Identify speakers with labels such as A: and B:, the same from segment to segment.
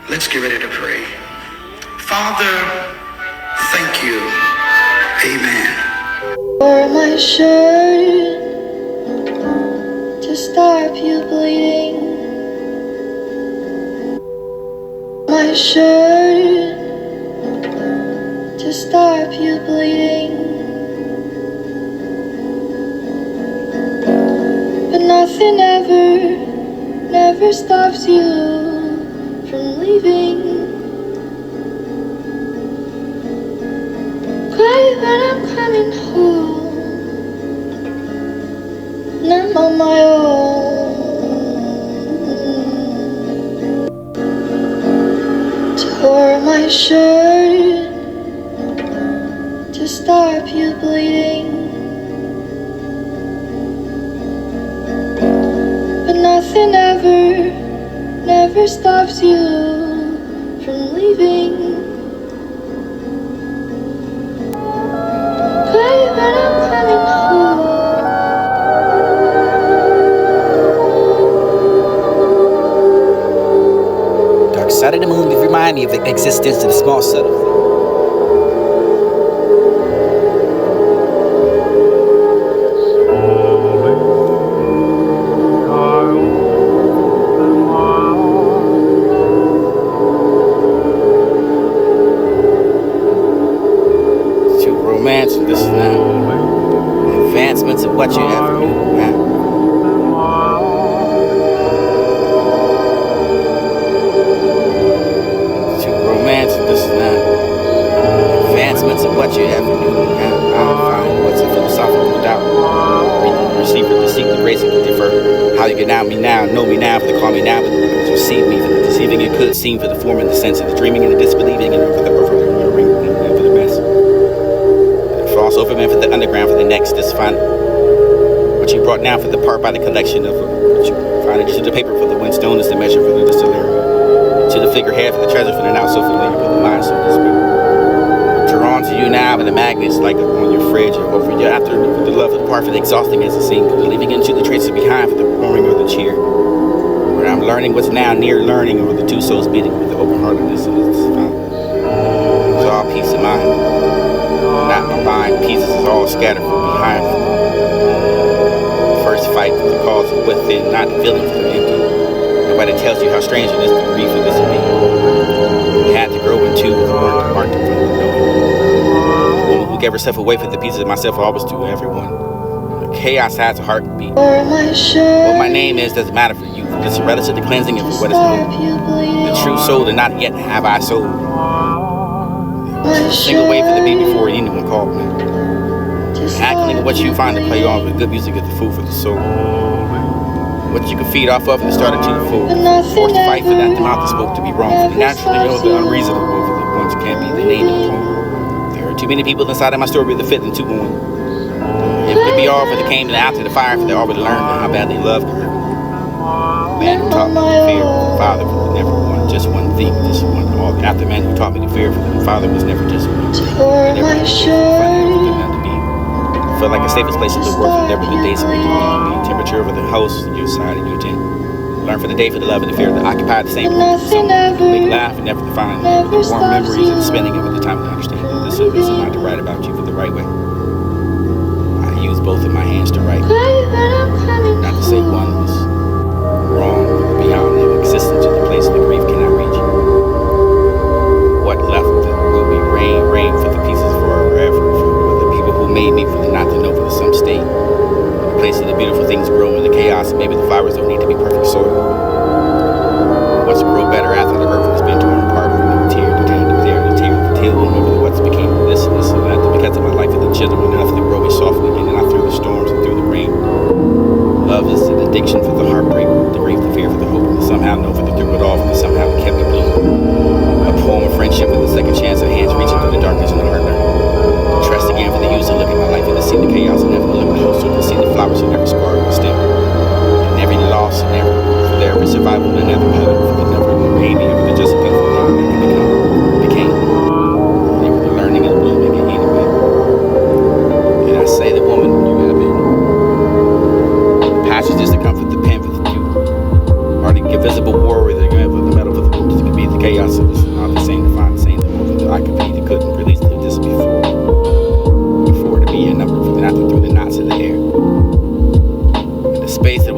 A: Let's get ready to pray. Father, thank you. Amen.
B: Or my shirt to stop you bleeding. My shirt to stop you bleeding. But nothing never stops you from leaving. Quiet when I'm coming home, and I'm on my own. Tore my shirt to stop you bleeding. But nothing never stops you from leaving. Quiet when I'm coming home.
C: Dark side of the moon, remind me of the existence of the small subtle thing. Romance, and this is now advancements of what you ever knew, man. To romance, and this is now advancements of what you ever knew, man. I don't find what's a philosophical doubt. Receiver to seek the grace and to defer. How you get out me now, know me now, for the call me now, but the receive me for the deceiving it could seem for the form and the sense of the dreaming and the disbelieving and for the ring and for the mess. Cross over man for the underground for the next this final. What you brought now for the part by the collection of what you find it to the paper for the windstone is the measure for the distillery. To the figurehead for the treasure for the now so familiar for the mind so the spirit. Drawn to you now by the magnets like on your fridge or over your after for the love of the part for the exhausting as it seemed for the leaving into the traces behind for the roaring or the cheer. Where I'm learning what's now near learning or the two souls beating with the open heartedness of this found. It's all peace of mind. Not my mind, pieces is all scattered from behind. First fight for the cause of within, not the feeling for the empty. Nobody tells you how strange it is to grieve for this to be. We had to grow into with the word to mark from the knowing. The woman who gave herself away for the pieces of myself I always do everyone. The chaos has a heartbeat. What my name is doesn't matter for you. It's relative to cleansing and for what is known. The true soul did not yet have I soul. Single way for the beat before anyone called me. Acting what you find to play on with good music is the food for the soul. What you can feed off of and start it to the full. Forced to fight for that the mouth is supposed to be wrong. For the naturally or the unreasonable, for the ones who can't be the name and the poem. There are too many people inside of my story that fit into one. It would be all for the came and after the fire for they already learned how bad they loved her. Man who taught me to fear the father for never one, just one thing, just one all. After man who taught me to fear for the father was never just one thing. Never to be. Felt like the safest place in the world for never the days of me. Temperature over the house, your side and your tent. Learn for the day for the love and the fear to occupy the same room. Big laugh and never to find the warm memories and the spending of it, the time to understand that this is not to write about you for the right way. I use both of my hands to write. Not to say one was wrong, beyond the existence of the place the grief cannot reach. What left will be rain for the pieces forever, for the people who made me, for the not to know for the some state. The place of the beautiful things grow in the chaos, and maybe the flowers don't need to be perfect soil. What's to grow better after the earth has been torn apart from the tear to tear, over what's became this and that, because of my life of the children, enough to grow me softly again, and not through the storms and through the rain. Love is an addiction for the heartbreak, the grief, the fear for the hope, and somehow know for the through it all, and somehow it kept me blue. A poem of friendship with a second chance of hands reaching through the darkness and the heart learning. To trust again for the use to look at my life and to see the chaos and never look close to see the flowers and never scarred the stem. And every loss and every for their every survival and never pain, for the never pain, for the just beautiful thing that became. They were learning and blooming and anyway. And I say the woman you have been. Passages to comfort the pen with you. Or the invisible war with the metal for the be the chaos.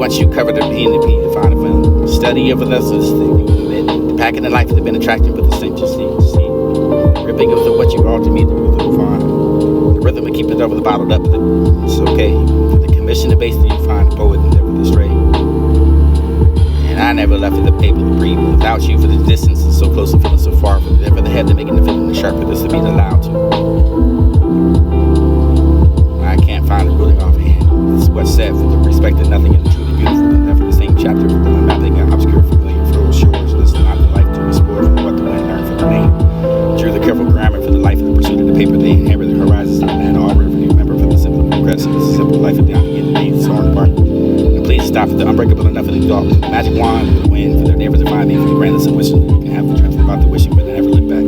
C: once you cover the B and the P, you find a film. Study of the lessons, the packing the life has been attractive with the same see. Ripping of the what you are to me, the rhythm find. The rhythm and keep it over the bottled up. It's okay. For the commission, the bass that you find, the poet, and never astray. And I never left for the paper to breathe without you for the distance and so close and feeling so far. For the head, making the feeling sharper, this to be allowed to. I can't find a ruling offhand. This is what's said for the respect of nothing and the truly beautiful, but never the same chapter for the mapping and obscure familiar froze shores. Listen not the life to explore from what the wind learned from the name. Drew the careful grammar for the life of the pursuit of the paper. They inherit the horizons of the land all river. Remember for the simple progressive, the simple life of down again, the days torn apart. And please stop for the unbreakable enough of the dark. The magic wand for the wind, for their neighbors to find me, for the grandest of wishing you can have the transfer about the wishing, but never look back.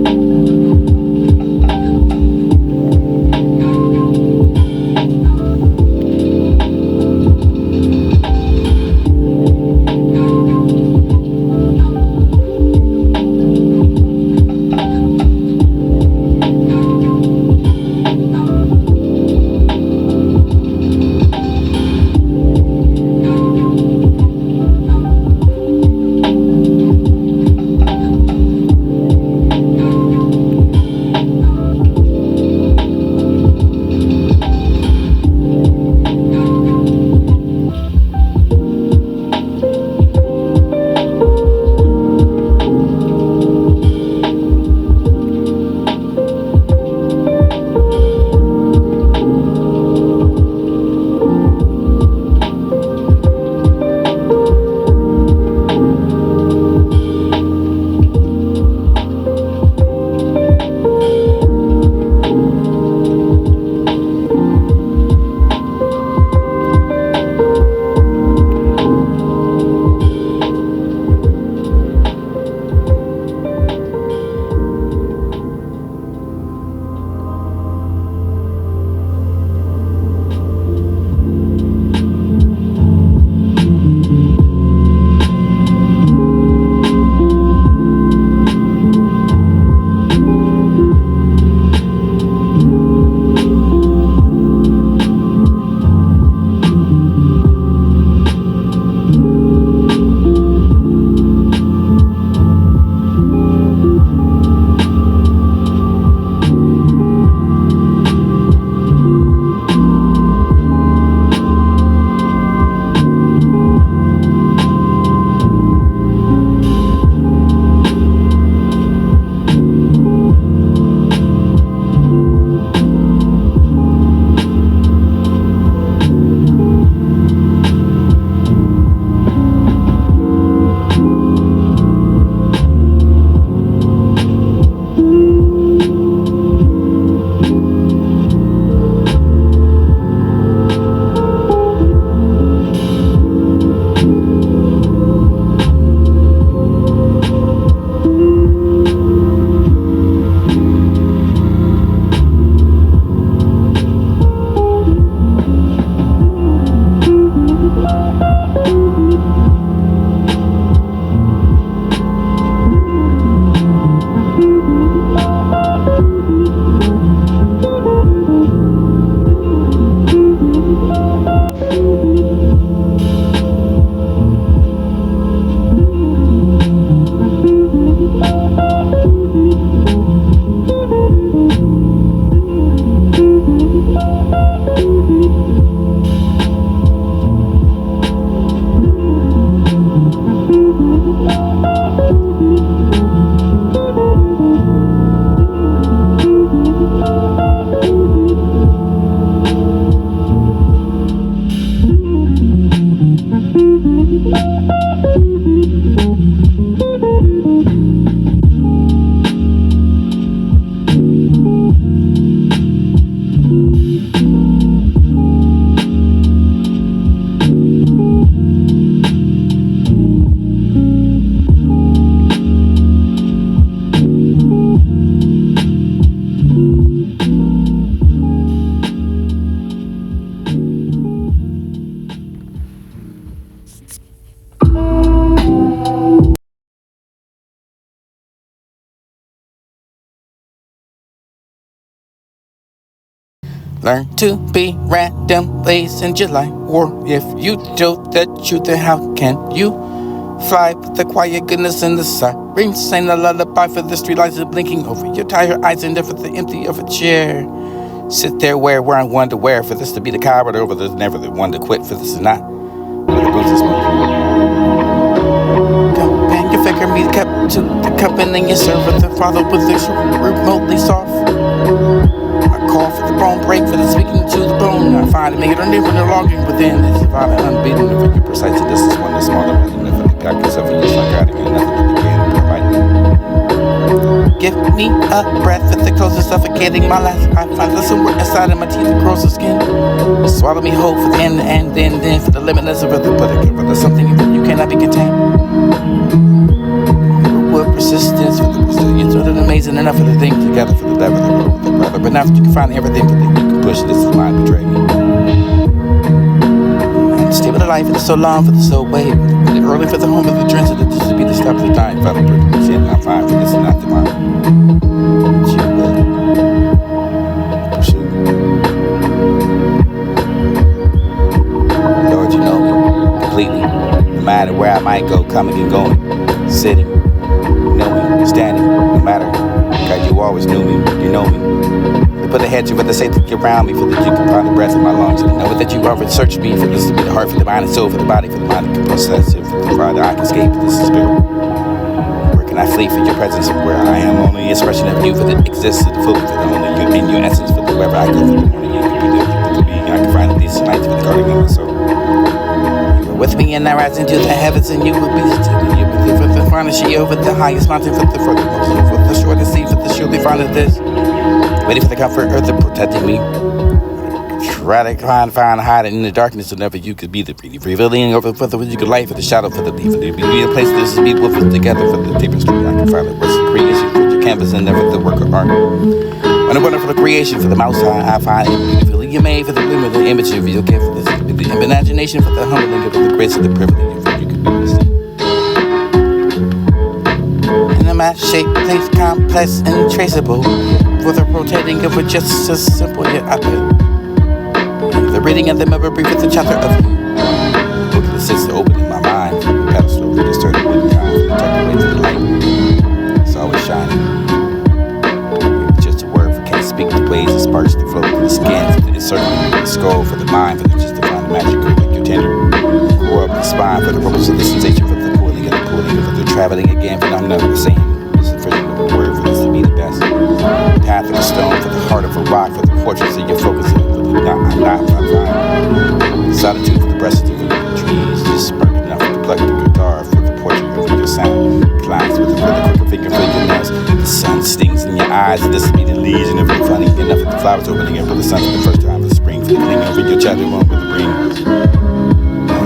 C: Learn to be random ways in July. Or if you do the truth, then how can you fly with the quiet goodness in the sirens? Sing a lullaby for the streetlights are blinking over your tired eyes and for the empty of a chair. Sit there where I wonder where for this to be the coward over there's never the one to quit for this is not for the blues is smoke. Companion figure me kept to the company and you serve with the father with the remotely soft. I call for the bone break for the speaking to the bone. I find it made or never no longer within. It's a violent unbeaten of your precise and this is one that's smaller than the pack yourself and you like God again nothing but the can provide. Give me a breath at the close of suffocating my last. I find the somewhere inside of my teeth across the skin. Swallow me whole for the end and then for the limitless of the but there's something you cannot be contained. With persistence for the resilience of the amazing enough for the thing together for the love of the world with the brother. But now that you can find everything that you can push, this is mine betray me. And stay with the life, it's so long for the soul wave. Early for the home of the dreams of the just to be the stop of the time. Fellow British, I'm fine for this and not tomorrow. But you will pursue. Lord, you know me completely. No matter where I might go, coming and going, sitting, knowing, standing, no matter. God, you always knew me, you know me. Put a hedge over the safety around me for that you can find the breath in my lungs. And know that you already searched me for this to be the heart, for the mind and soul, for the body, for the mind that can process it, for the pride that I can escape, for this is spirit. Where can I flee for your presence? Where I am only an expression of you, for that exists to the full, for the only you in your essence, for the wherever I go, for the morning you can be there, for the being I can find at these nights, for the guarding of my soul. You were with me and I rise into the heavens and you will be still. You will be for the finest she over the highest mountain, for the furthermost, for the shortest sea, for the surely find of this. Waiting for the comfort earth that protected me. Try to find hiding in the darkness whenever you could be the revealing over for the you could light for the shadow for the leaf for the be a place this is be with us together for the tapestry. I can find it what's the creation for your canvas and never the work of art. And a wonderful creation for the mouse I find it beautifully you made for the limit the image of your gift for this the imagination for the humbling of the grace of the privilege of you could be the same. In a mass shape, things complex and traceable. For the rotating of it just as simple yet I could. The reading of the memory with the chapter of you. Book that sits open in my mind. The pedestal that just started with time. The tucked away to the light. It's always shining. It's just a word for can't speak the ways that sparks the flow through the skin. For the encircling of the skull. For the mind. For the just to find the magic of your tender. Core up the spine. For the ripples of the sensation. For the pulling and the pulling. For the traveling again. For I'm never saying. It's the first of a word for this to be the best. Path of a stone for the heart of a rock for the portraits of your focus for the I'm not solitude for the breast of the trees just spark enough to pluck the guitar for the portrait of your sound climbs with the quicker finger for your nails the sun stings in your eyes this will be the legion of the funny enough of the flowers opening up for the sun for the first time for the spring for the cling over your chapter one with the ring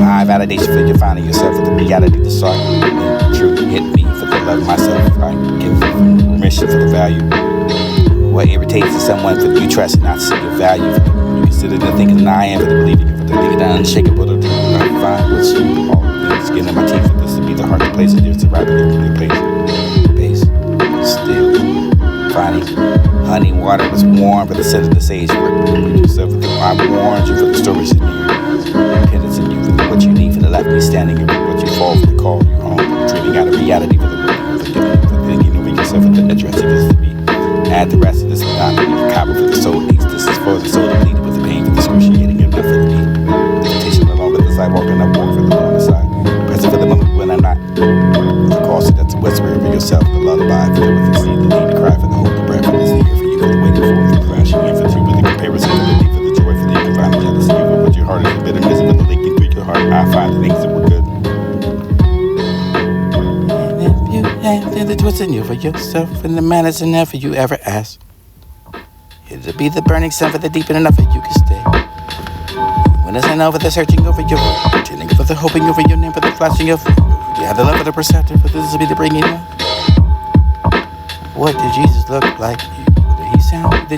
C: high validation for your finding yourself for the reality the sought truth hit me for the love of myself I give permission for the value. What irritates someone for you trust and not see your value for the you consider the thinking that I am for the believing for the thinking that unshakable to I find what's you all the skin in my teeth for this to be the heart of places there's surviving in the pace still finding honey water was warm for the scent of the sage with yourself for the I warned you for the stories in you repentance in you for the, what you need for the left me standing and what you fall for the call you home dreaming out of reality for the for thinking over yourself for the address of this to be add the rest of this not to be the copper for the soul aches. This is for the soul to bleed with the pain for the excruciating enough for the beat. Meditation alone with the sidewalk and I walk for the on the side. Present for the moment when I'm not. The cost that's a whisper over yourself, the lullaby for the with the need to cry for the hope, the breath, and the ear for you for the waiting for the crashing in for two with the comparison for the deep for the joy for the you can find the jealousy for what your heart is the bitterness for the leaking through your heart. I find the things that were good. And the twisting you for yourself and the manners and never you ever ask. It'll be the burning sun for the deep enough that you can stay. When it's over the searching over your road, tuning for the hoping over your name for the flashing of you have the love of the perceptor for this to be the bringing you. What did Jesus look like? What did he sound?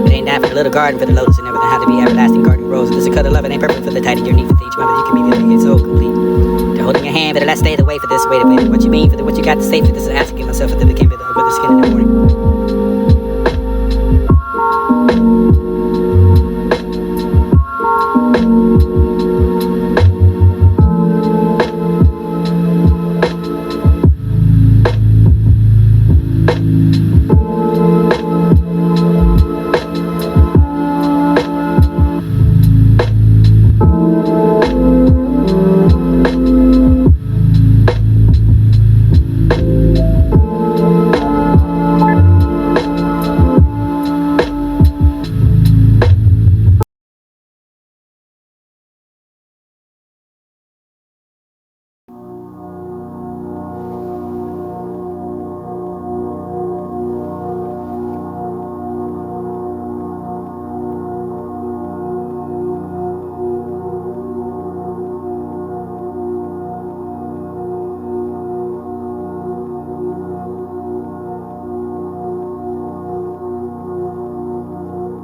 D: Jane died for the little garden for the lotus and everything had to be everlasting garden road. rose. This is a cut of love, it ain't perfect for the title your need for each moment. You can be the make it so complete. They're holding your hand, but let's stay the way for this. Wait a minute, what you mean for the what you got to say for this? Asking myself if they became over the skin in the morning.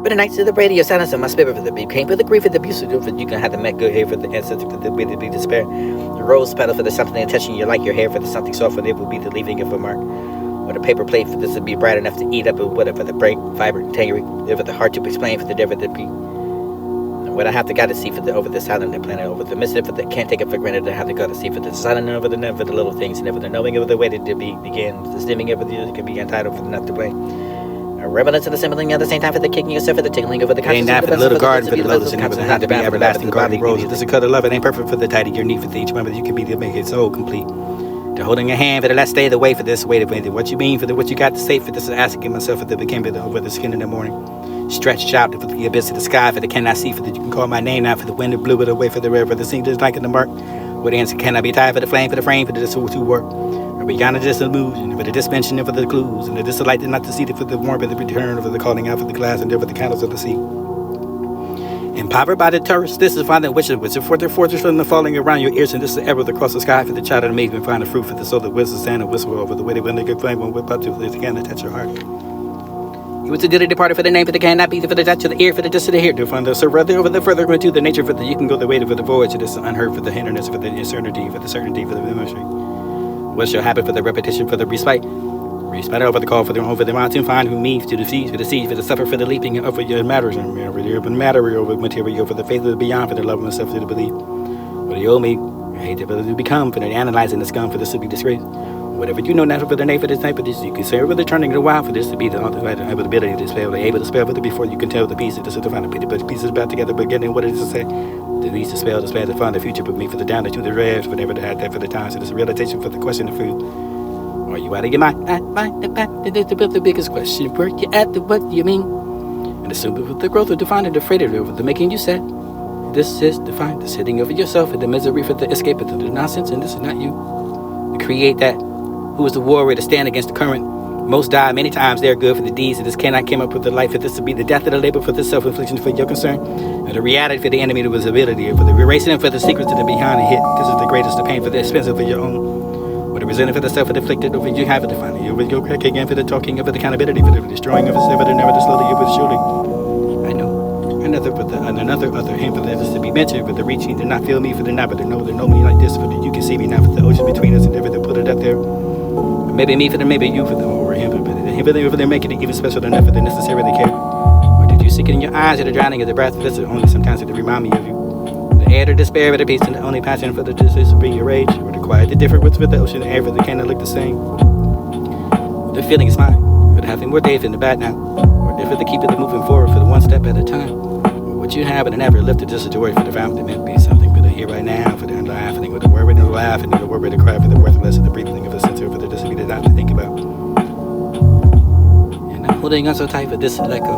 D: But the nights of the radio silence of my spirit for the beat came for the grief of the abuse of you can have the met good hair for the ancestor for the be despair. The rose petal for the something touching you like your hair for the something soft for it will be the leaving of a mark. Or the paper plate for this to be bright enough to eat up or whatever the break, vibrant, tangerine, there for the heart to explain for the devil to be. And what I have to got to see for the over the silent the planet over the mystic for the can't take it for granted I have to go to see for the silent over the never the little things never the knowing of the way that to be begins the stimming of the can be entitled for the not to blame. A reverence and assembling at the same time for the kicking yourself for the tickling over the conscience.
C: Ain't that for the little garden for the lotus and never not to be everlasting garden rose. This is a cut of love, it ain't perfect for the title your need for each moment you can be to make it so complete. They're holding your hand for the let's stay the way for this way to what you mean for the what you got to say for this asking myself for the became over the skin in the morning. Stretched out for the abyss of the sky for the cannot see for the you can call my name now for the wind that blew it away for the river the sing just like in the mark. Where the answer cannot be tied for the flame for the frame for the to work. Or beyond the distant illusion, for the dimension for the clues, and the dislight not to see for the warmth of the return of the calling out for the glass and there for the candles of the sea. Empowered by the tourist, this is finding wishes which are for their fortress from the falling around your ears, and this is ever across the sky for the child of amazement, find the fruit for the soul that whistles and whistle over the way when they get flame when whip up to the can to touch your heart. He was a dilly departed for the name for the cannot be for the touch of the ear for the just of the hair to find the surrender over the further into the nature for the you can go the way for the voyage it is unheard for the hindrance for the uncertainty for the certainty for the mystery. What shall happen for the repetition for the respite? Respite over the call for the over the mountain find who means to the seas for the suffer for the leaping over your matters and over the urban matter over material for the faith of the beyond for the love of myself to the belief. What do you owe me? I hate to become for the analyzing the scum for this to be disgrace. Whatever you know now for the name for this type of this, you can say over the turning the wild for this to be the ability to spell, able to spell with it before you can tell the pieces. This is to find the pieces back together, but getting what it is to say. The least to spell to find the future, but me for the down to the rest, whatever to have that for the time. So this is a realization for the question of food. Are you out of your mind? The biggest question. Where you at? What do you mean? And assume with the growth of defining the freighter over the making you said. This is defined the sitting over yourself and the misery for the escape of the nonsense, and this is not you. To create that. Who is the warrior to stand against the current? Most die many times. They're good for the deeds. And this cannot came up with the life for this to be the death of the labor for the self-infliction for your concern. And the reality for the enemy was ability for the erasing for the secrets to the behind the hit. This is the greatest the pain for the expensive for your own. Or the resentment for the self-inflicted over you have it to find it. Over your crack again for the talking of the accountability for the destroying of itself, but never the slowly over the surely. I know. Another for the other hand for this to be mentioned for the reaching to not feel me for the not, but to know me like this for the you can see me now for the ocean between us and never to put it up there. Maybe me for them, maybe you for them, or him for them, making it even special enough for the necessarily care. Or did you seek it in your eyes, or the drowning of the breath? This is only sometimes to remind me of you. The air to despair, but the peace and the only passion for the justice to bring your rage, or the quiet, the different with the ocean, the air for the cannot look the same. The feeling is mine, but having more days in the bad now, or for the keep it moving forward for the one step at a time. Or what you have and never lifted just a joy for the family, meant be something for the here right now, for the laughing with the worry and the laugh and the worry to cry for the worthless of the breathing of the center for the disability that I have to think about. And I'm holding on so tight for this to let go.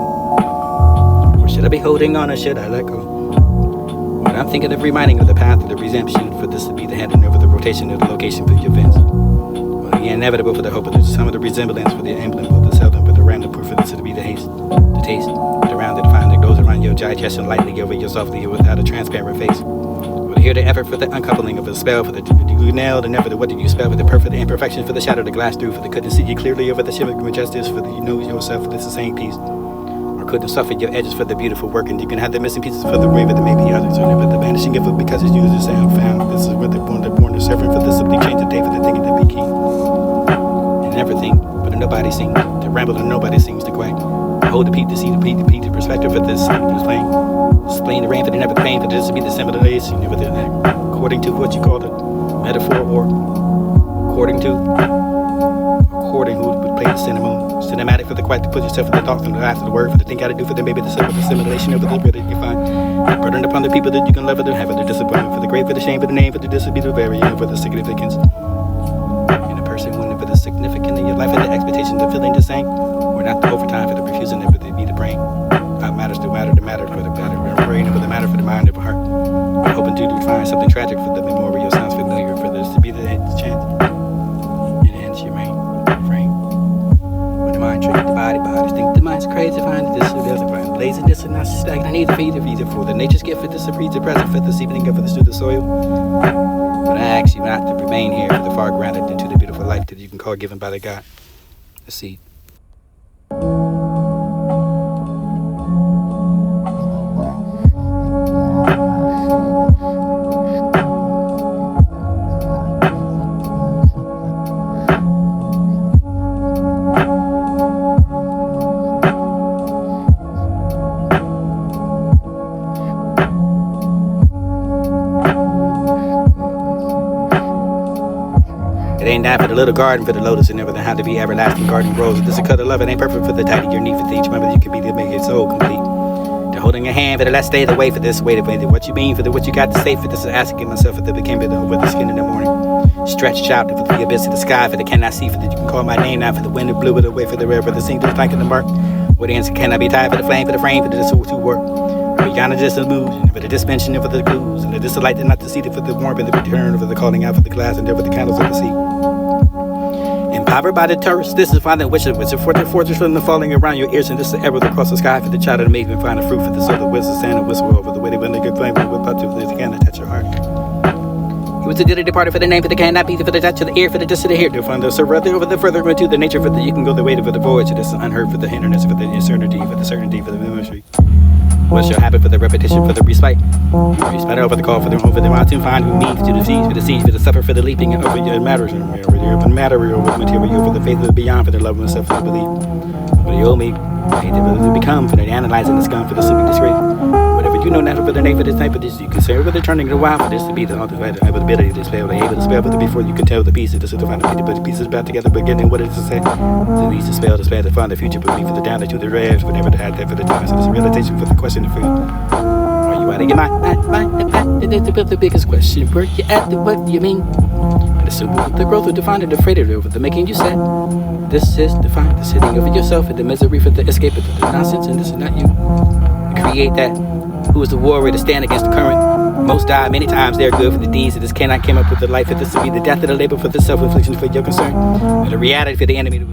C: Or should I be holding on or should I let go? But I'm thinking of reminding of the path of the presumption for this to be the handing over the rotation of the location for the events. Well, the inevitable for the hope of the some of the resemblance for the emblem of the seldom, but the random proof for this to be the haste, the taste, the round that find that goes around your digestion lightly over your softly without a transparent face. Hear the effort for the uncoupling of the spell for the you nailed and never the what did you spell with the perfect imperfection for the shadow the glass through for the couldn't see you clearly over the shivering justice for the you know yourself for this the same piece or couldn't suffer your edges for the beautiful work, and you can have the missing pieces for the way that may be others, or never the vanishing of it because it's used as sound found. This is where they're born to suffering for the simply change the day for the thinking to be king. And everything, but nobody seems to ramble and nobody seems to quack. Hold the peak to see the peak, the perspective of this playing. Explain the rain for the never pain, for this to be the simulation, never the according to what you call the metaphor, or according who would play the cinematic for the quiet to put yourself in the thoughts and after the word for the thing gotta do for the maybe the simulation of the that you find. Burden upon the people that you can love, for the have for the disappointment, for the great, for the shame, for the name, for the disability, the very end, for the significance. In a person, when for the significant in your life, for the expectation, the feeling, the same, or not the overtime for the refusing, but they be the brain. Matters to matter, the matter for the matter, brain, for the matter for the mind of a heart. Hoping to find something tragic for the memorial sounds familiar, for this to be the chance. It ends your main frame. When the mind treats the body, think the mind's crazy, find this or the other, find laziness and not stagnant. I need to feed it for the nature's gift, for this to breathe the present, for this evening, for this to the soil. But I ask you not to remain here for the far grounded into the beautiful life that you can call given by the God. The seed. It ain't that for the little garden, for the lotus, and never the how to be everlasting garden grows. This is a cut of love, it ain't perfect for the tidy your need for each member you can be to make it so complete. The holding your hand for the last day of the way for this way to play what you mean for the what you got to say for this is asking myself if it became bit over the skin in the morning. Stretched out for the abyss of the sky for the cannot see for the you can call my name now for the wind that blew it away for the river, the sing to the flank of the mark. Where the answer cannot be tied for the flame for the frame for the to work. Beyond just illusion, for the dimension for the clues, and the dislight not to see it for the warmth and the return for the calling out for the glass and there for the candles of the sea. Empowered by the tourist, this is finding wishes, which are fortress from the falling around your ears, and this is the arrow across the sky for the child of the maiden, find a fruit for the soul that whistles sand and whistle over the way when they get flame with whip up to the can touch your heart. It was the dearly departed for the name for the cannot be for the touch of the ear for the dust of the hair to find the surrender over the further into the nature for the you can go the way for the voyage to this unheard for the hindrance for the uncertainty for the certainty for the mystery. What shall happen for the repetition for the respite? Respite over the call for the home for the mountain find who means to the seas for the suffer for the leaping and over your matters and material with material for the faith of the beyond for the love of myself for the belief. For the old me, to become for the analyzing the scum for the sleeping disgrace. Whatever you know now for the name for this type of this you can say over the turning the wild for this to be the ability to spell the able to spell but before you can tell the pieces this is to find the pieces back together beginning what it is to say. So these to spell to find the future but me for the down to the rest whatever to have that for the time so this realization for the question of food. Are you out of your mind? The biggest question where you at what do you mean? And assume the growth of defined and afraid of over the making you said. This is defined the sitting over yourself and the misery for the escape of the nonsense and this is not you. Create that. Who is the warrior to stand against the current? Most die many times. They're good for the deeds of this cannot came up with the life of this to be the death of the labor for the self-infliction for your concern and the reality for the enemy to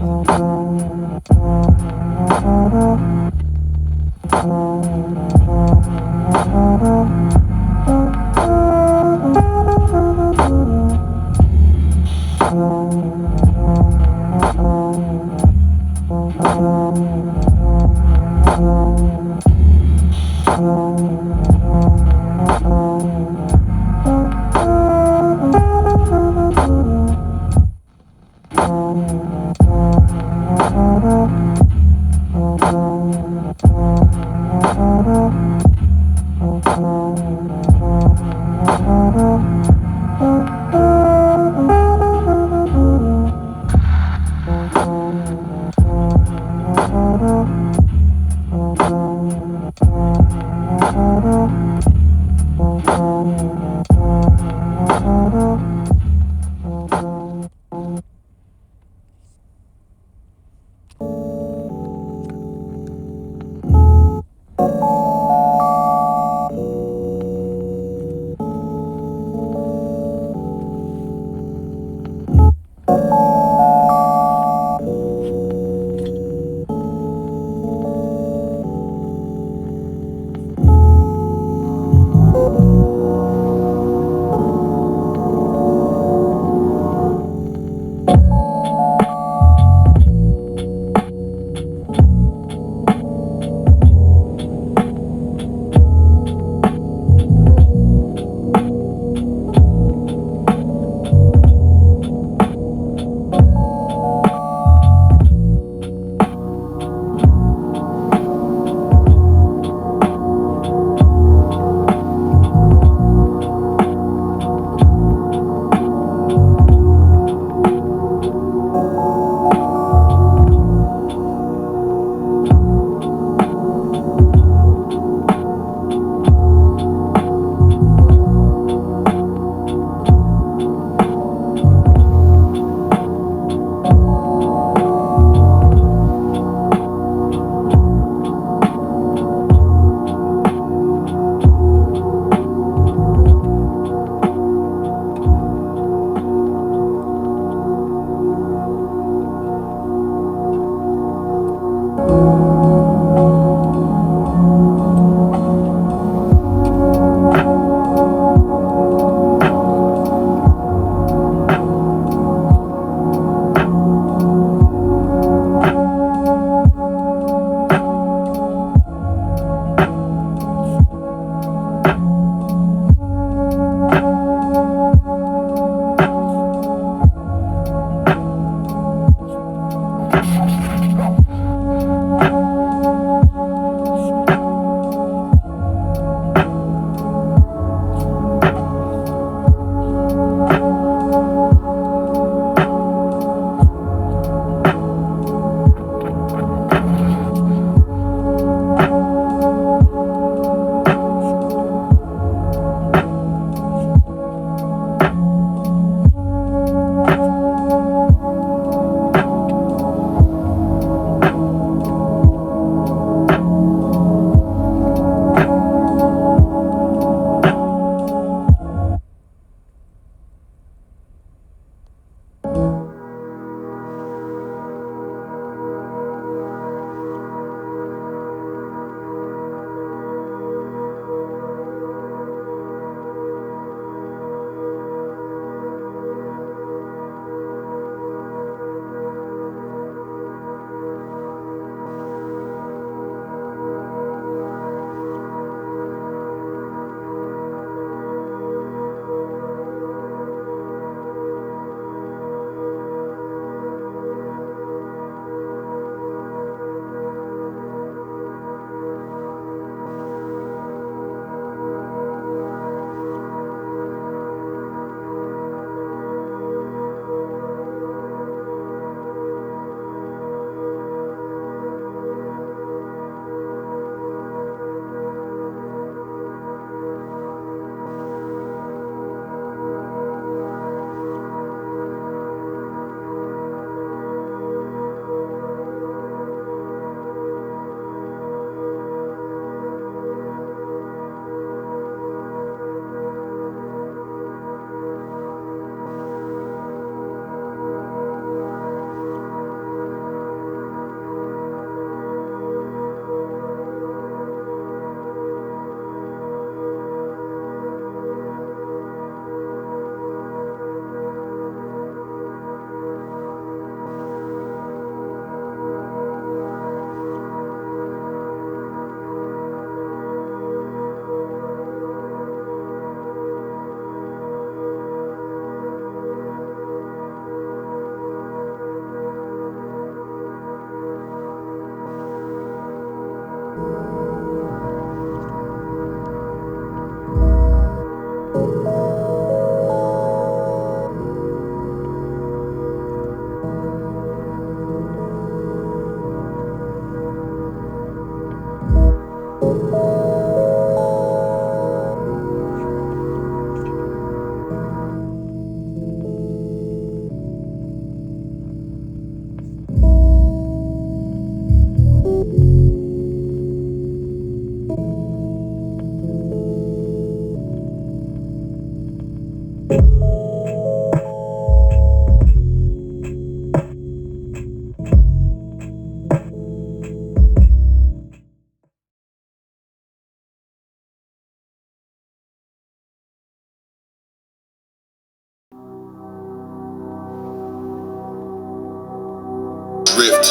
A: Drift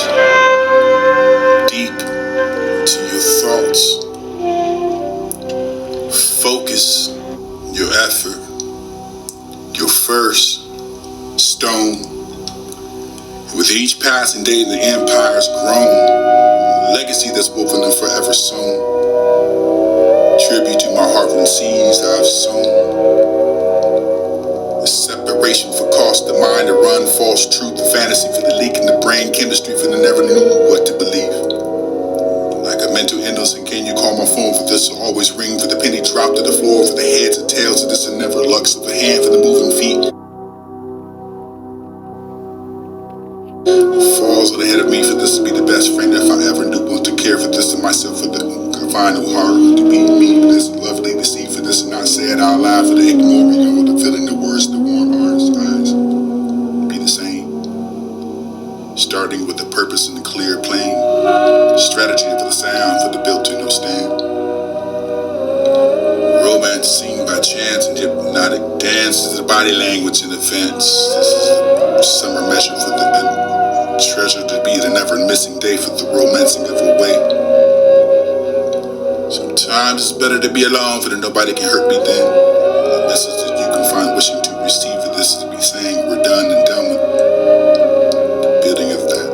A: deep to your thoughts. Focus your effort, your first stone. With each passing day, the empire's grown. Legacy that's woven and forever sown. Tribute to my heartland seeds I've sown. The separation for cost, the mind to run, false truth, the fantasy for the leak in the brain, chemistry for the never knew what to believe. Like a mental innocent, can you call my phone for this? Will always ring for the penny drop to the floor, for the heads and tails of this and never lux of a hand for the moving feet. Falls are ahead of me for this to be the best friend if I ever knew want to care for this and myself for the find no heart to be me for this lovely to see for this and not say it out loud for the ignoring or the feeling the words the warm eyes be the same. Starting with the purpose and the clear plain strategy for the sound for the built to no stand. Romance seen by chance and hypnotic dance is the body language in events. This is a summer measure for the treasure to be the never missing day for the romancing of a way. Sometimes it's better to be alone for that nobody can hurt me then. The message that you can find wishing to receive for this is to be saying we're done and done with the building of that.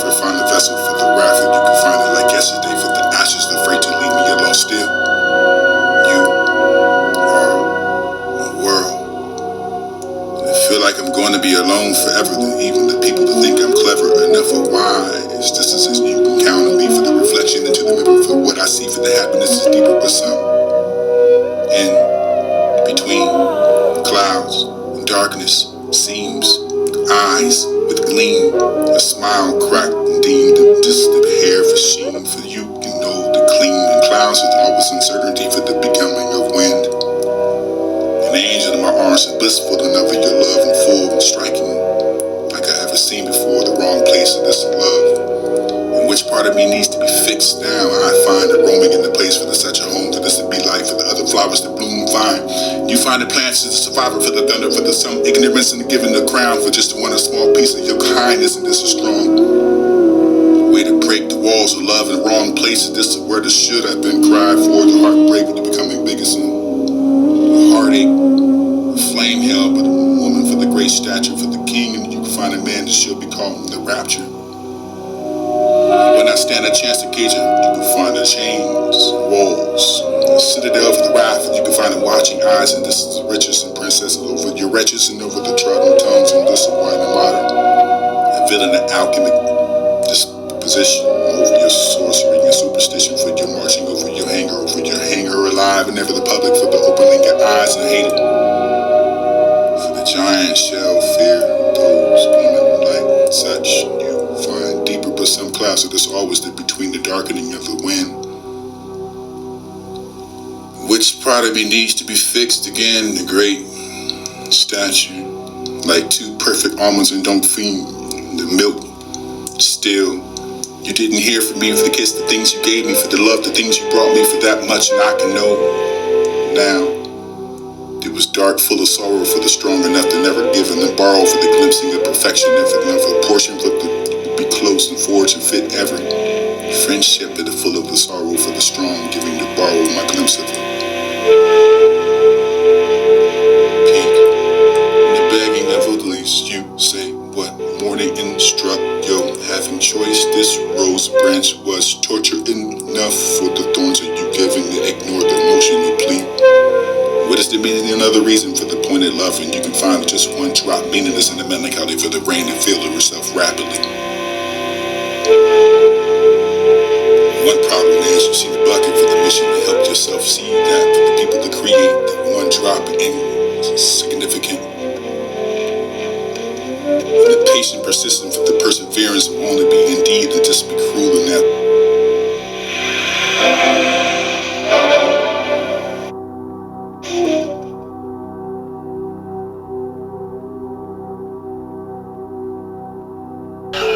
A: never find a vessel for the wrath, and you can find it like yesterday for the ashes afraid to leave me alone still. You are my world. And I feel like I'm going to be alone forever, even the people that think I'm clever enough or wise. Just as you can count on me for the reflection into the mirror, for what I see, for the happiness is deeper, but some in between clouds and darkness seems eyes with gleam, a smile cracked and deemed a distant hair for sheen, for you can know the clean and clouds with always uncertainty for the becoming of wind. An angel in my arms is blissful enough of your love and full and striking like I ever seen before, the wrong place of this love. And which part of me needs to be fixed now? I find it roaming in the place for the such a home that this would be life for the other flowers that bloom fine. You find the plants as a survivor for the thunder, for the some ignorance and giving the crown for just one a small piece of your kindness, and this is strong. Way to break the walls of love in wrong places. This is where the should have been cried for. The heartbreak into becoming biggest and a heartache, a flame hell, but a woman for the great stature for the king, and you can find a man that should be called the rapture. When I stand a chance to cage it, you can find the chains, walls, a citadel for the wrath, and you can find the watching eyes, and this is the richest and princesses over your wretches and over the trodden tongues, and this is why the modern, a villain, an alchemic disposition over your sorcery, your superstition for your marching over your anger, over your hanger alive, and never the public for the opening your eyes and hate it. For the giant shall fear those women like such. Find deeper but some clouds that is always there between the darkening of the wind. Which part of me needs to be fixed again? The great statue, like two perfect almonds and don't feed the milk. Still, you didn't hear from me for the kiss, the things you gave me, for the love, the things you brought me, for that much, and I can know now. It was dark, full of sorrow for the strong enough to never give and then borrow for the glimpsing of perfection, and for the portion for the be close and forge and fit ever. Friendship that is full of the sorrow for the strong, giving to borrow my glimpse of it. Peak in the begging of at least you say what morning instruct yo having choice. This rose branch was torture enough for the thorns that you giving to ignore the emotional plea. What is the meaning? Another reason for the pointed love, and you can find just one drop meaningless in the melancholy for the rain to fill of herself rapidly. One problem is you see the bucket for the mission to help yourself see that for the people to create that one drop insignificant. And the patient persistence for the perseverance will only be indeed to just be cruel in that.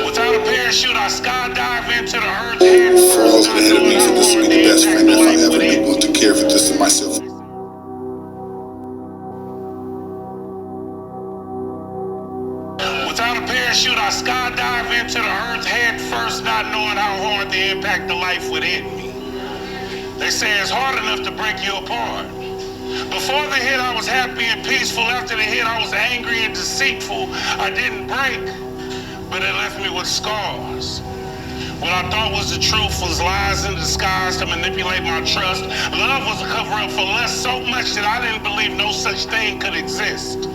E: Without a parachute, I skydive into the earth head
A: falls ahead of me for this to be the best friend if I ever be able to care for this to myself.
E: Without a parachute, I skydive into the earth head first, not knowing how hard the impact of life would hit me. They say it's hard enough to break you apart. Before the hit, I was happy and peaceful. After the hit, I was angry and deceitful. I didn't break, but it left me with scars. What I thought was the truth was lies in disguise to manipulate my trust. Love was a cover-up for lust, so much that I didn't believe no such thing could exist.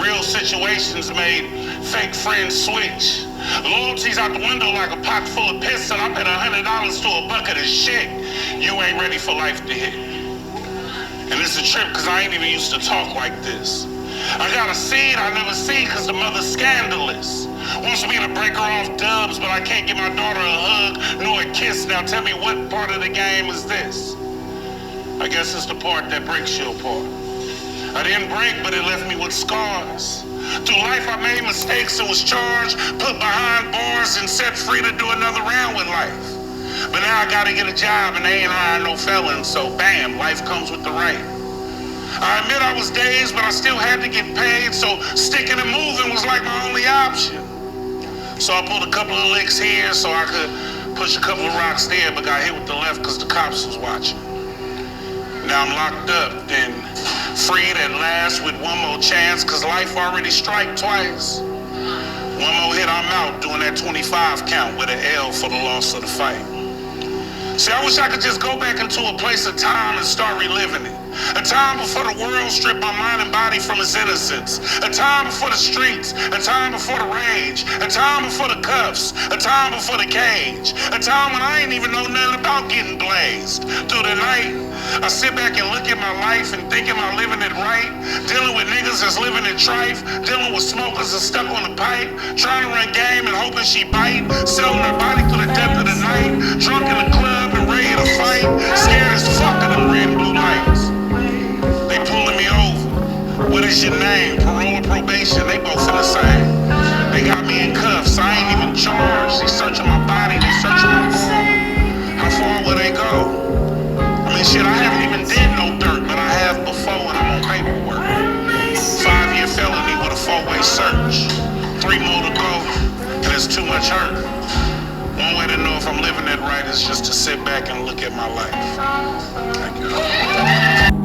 E: Real situations made fake friends switch. Loyalty's out the window like a pot full of piss, and I bet $100 to a bucket of shit. You ain't ready for life to hit. And it's a trip because I ain't even used to talk like this. I got a seed I never seen because the mother's scandalous. Wants me to break her off dubs, but I can't give my daughter a hug nor a kiss. Now tell me, what part of the game is this? I guess it's the part that breaks you apart. I didn't break, but it left me with scars. Through life I made mistakes and was charged, put behind bars and set free to do another round with life. But now I gotta get a job and they ain't hiring no felons, so bam, life comes with the right. I admit I was dazed, but I still had to get paid, so sticking and moving was like my only option. So I pulled a couple of licks here so I could push a couple of rocks there, but got hit with the left because the cops was watching. Now I'm locked up, then freed at last with one more chance, because life already strike twice. One more hit, I'm out, doing that 25 count with an L for the loss of the fight. See, I wish I could just go back into a place of time and start reliving it. A time before the world stripped my mind and body from its innocence. A time before the streets. A time before the rage. A time before the cuffs. A time before the cage. A time when I ain't even know nothing about getting blazed. Through the night, I sit back and look at my life and think, am I living it right? Dealing with niggas that's living in trife. Dealing with smokers that's stuck on the pipe. Trying to run game and hoping she bite. Selling her body through the depth of the night. Drunk in the club and ready to fight. Scared as fuck of them red and blue lights. They pulling me over. What is your name? Parole or probation? They both in the same. They got me in cuffs. I ain't even charged. They searching my body. They searching my phone. How far will they go? I mean, shit, I haven't even did no dirt, but I have before, and I'm on paperwork. 5-year felony with a 4-way search. 3 more to go, and it's too much hurt. One way to know if I'm living it right is just to sit back and look at my life. Thank you.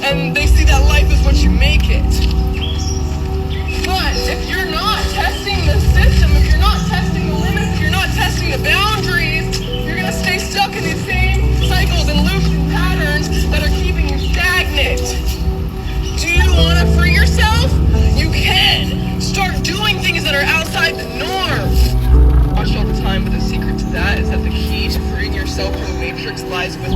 F: And they see that life is what you make it. But if you're not testing the system, if you're not testing the limits, if you're not testing the boundaries, you're gonna stay stuck in these same cycles and loops and patterns that are keeping you stagnant. Do you wanna free yourself? You can. Start doing things that are outside the norm. Watch all the time, but the secret to that is that the key to freeing yourself from the matrix lies with